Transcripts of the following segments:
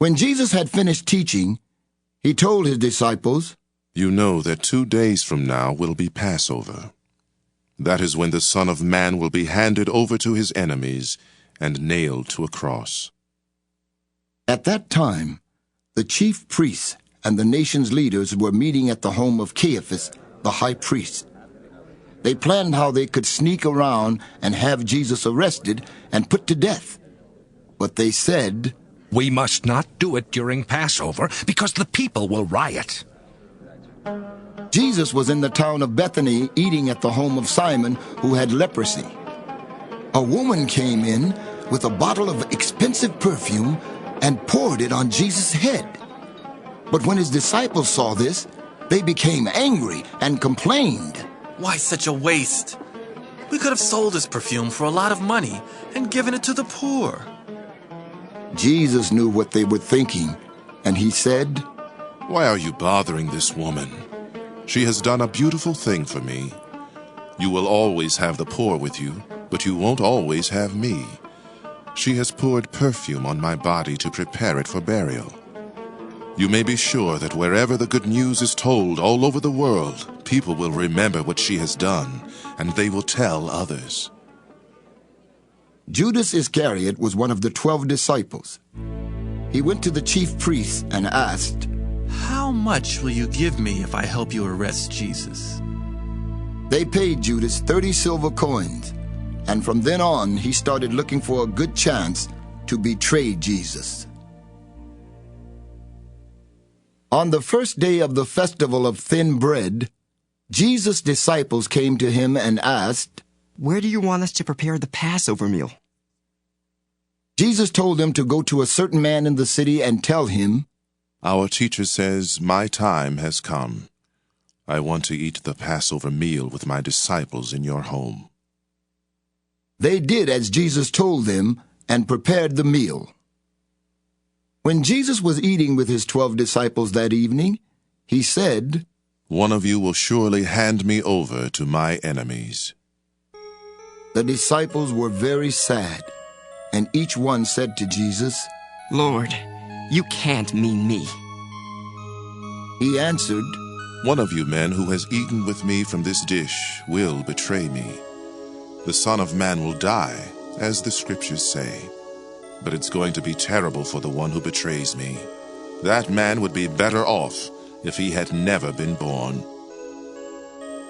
When Jesus had finished teaching, he told his disciples, You know that 2 days from now will be Passover. That is when the Son of Man will be handed over to his enemies and nailed to a cross. At that time, the chief priests and the nation's leaders were meeting at the home of Caiaphas, the high priest. They planned how they could sneak around and have Jesus arrested and put to death. But they said, We must not do it during Passover because the people will riot. Jesus was in the town of Bethany eating at the home of Simon, who had leprosy. A woman came in with a bottle of expensive perfume and poured it on Jesus' head. But when his disciples saw this, they became angry and complained. Why such a waste? We could have sold this perfume for a lot of money and given it to the poor. Jesus knew what they were thinking, and he said, Why are you bothering this woman? She has done a beautiful thing for me. You will always have the poor with you, but you won't always have me. She has poured perfume on my body to prepare it for burial. You may be sure that wherever the good news is told all over the world, people will remember what she has done, and they will tell others. Judas Iscariot was one of the 12 disciples. He went to the chief priests and asked, How much will you give me if I help you arrest Jesus? They paid Judas 30 silver coins, and from then on he started looking for a good chance to betray Jesus. On the first day of the festival of thin bread, Jesus' disciples came to him and asked, Where do you want us to prepare the Passover meal? Jesus told them to go to a certain man in the city and tell him, Our teacher says, My time has come. I want to eat the Passover meal with my disciples in your home. They did as Jesus told them and prepared the meal. When Jesus was eating with his 12 disciples that evening, he said, One of you will surely hand me over to my enemies. The disciples were very sad, and each one said to Jesus, Lord, you can't mean me. He answered, One of you men who has eaten with me from this dish will betray me. The Son of Man will die, as the Scriptures say. But it's going to be terrible for the one who betrays me. That man would be better off if he had never been born.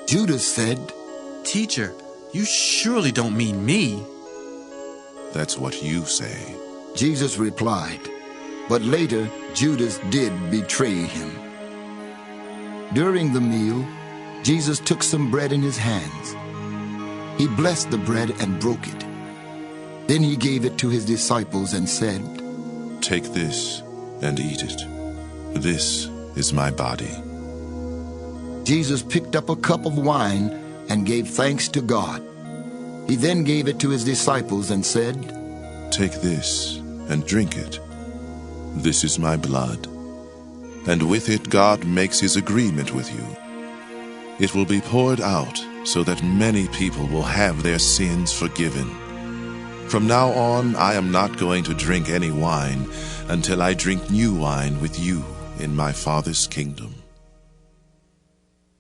Judas said, Teacher, you surely don't mean me. That's what you say. Jesus replied, but later Judas did betray him. During the meal, Jesus took some bread in his hands. He blessed the bread and broke it. Then he gave it to his disciples and said, Take this and eat it. This is my body. Jesus picked up a cup of wine and gave thanks to God. He then gave it to his disciples and said, Take this and drink it. This is my blood. And with it God makes his agreement with you. It will be poured out so that many people will have their sins forgiven. From now on, I am not going to drink any wine until I drink new wine with you in my Father's kingdom.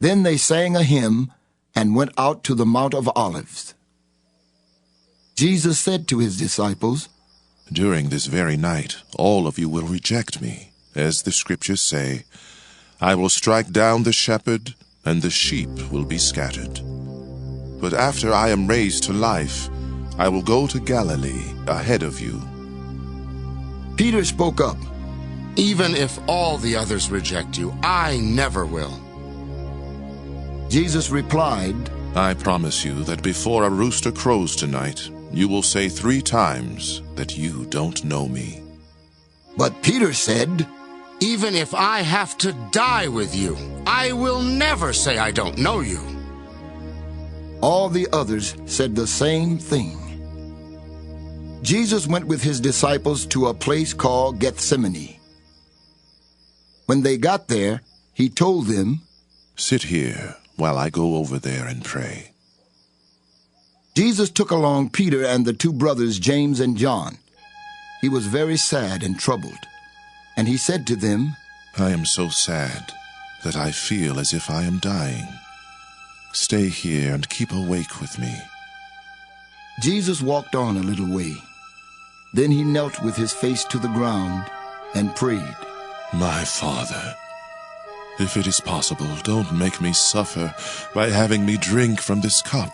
Then they sang a hymn and went out to the Mount of Olives. Jesus said to his disciples, During this very night, all of you will reject me, as the Scriptures say. I will strike down the shepherd, and the sheep will be scattered. But after I am raised to life, I will go to Galilee ahead of you. Peter spoke up. Even if all the others reject you, I never will. Jesus replied, I promise you that before a rooster crows tonight, you will say 3 times that you don't know me. But Peter said, Even if I have to die with you, I will never say I don't know you. All the others said the same thing. Jesus went with his disciples to a place called Gethsemane. When they got there, he told them, Sit here while I go over there and pray. Jesus took along Peter and the 2 brothers, James and John. He was very sad and troubled. And he said to them, I am so sad that I feel as if I am dying. Stay here and keep awake with me. Jesus walked on a little way. Then he knelt with his face to the ground and prayed. My Father, if it is possible, don't make me suffer by having me drink from this cup.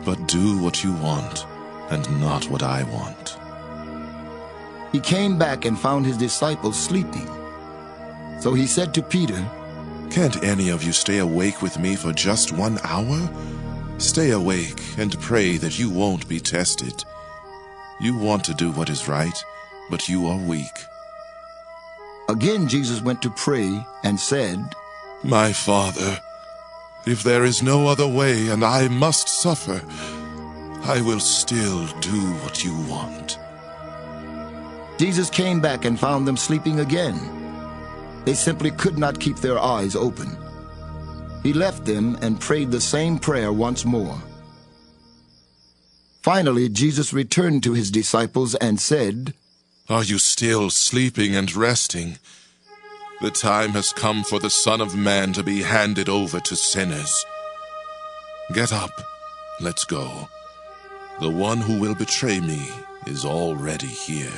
But do what you want, and not what I want. He came back and found his disciples sleeping. So he said to Peter, Can't any of you stay awake with me for just 1 hour? Stay awake and pray that you won't be tested. You want to do what is right, but you are weak. Again Jesus went to pray and said, My Father, if there is no other way and I must suffer, I will still do what you want. Jesus came back and found them sleeping again. They simply could not keep their eyes open. He left them and prayed the same prayer once more. Finally, Jesus returned to his disciples and said, Are you still sleeping and resting? The time has come for the Son of Man to be handed over to sinners. Get up, let's go. The one who will betray me is already here.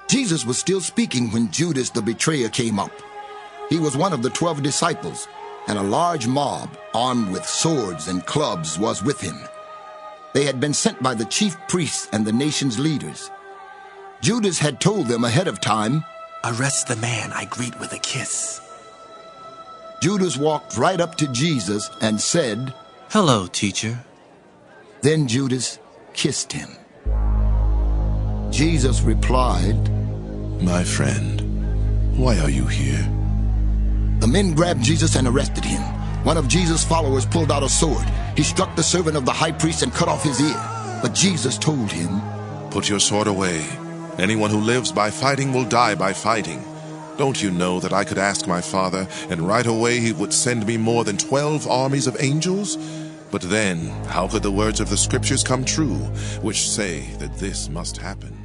Jesus was still speaking when Judas the betrayer came up. He was one of the 12 disciples, and a large mob, armed with swords and clubs, was with him. They had been sent by the chief priests and the nation's leaders. Judas had told them ahead of time, Arrest the man I greet with a kiss. Judas walked right up to Jesus and said, Hello, teacher. Then Judas kissed him. Jesus replied, My friend, why are you here? The men grabbed Jesus and arrested him. One of Jesus' followers pulled out a sword. He struck the servant of the high priest and cut off his ear. But Jesus told him, Put your sword away. Anyone who lives by fighting will die by fighting. Don't you know that I could ask my Father, and right away he would send me more than 12 armies of angels? But then, how could the words of the Scriptures come true, which say that this must happen?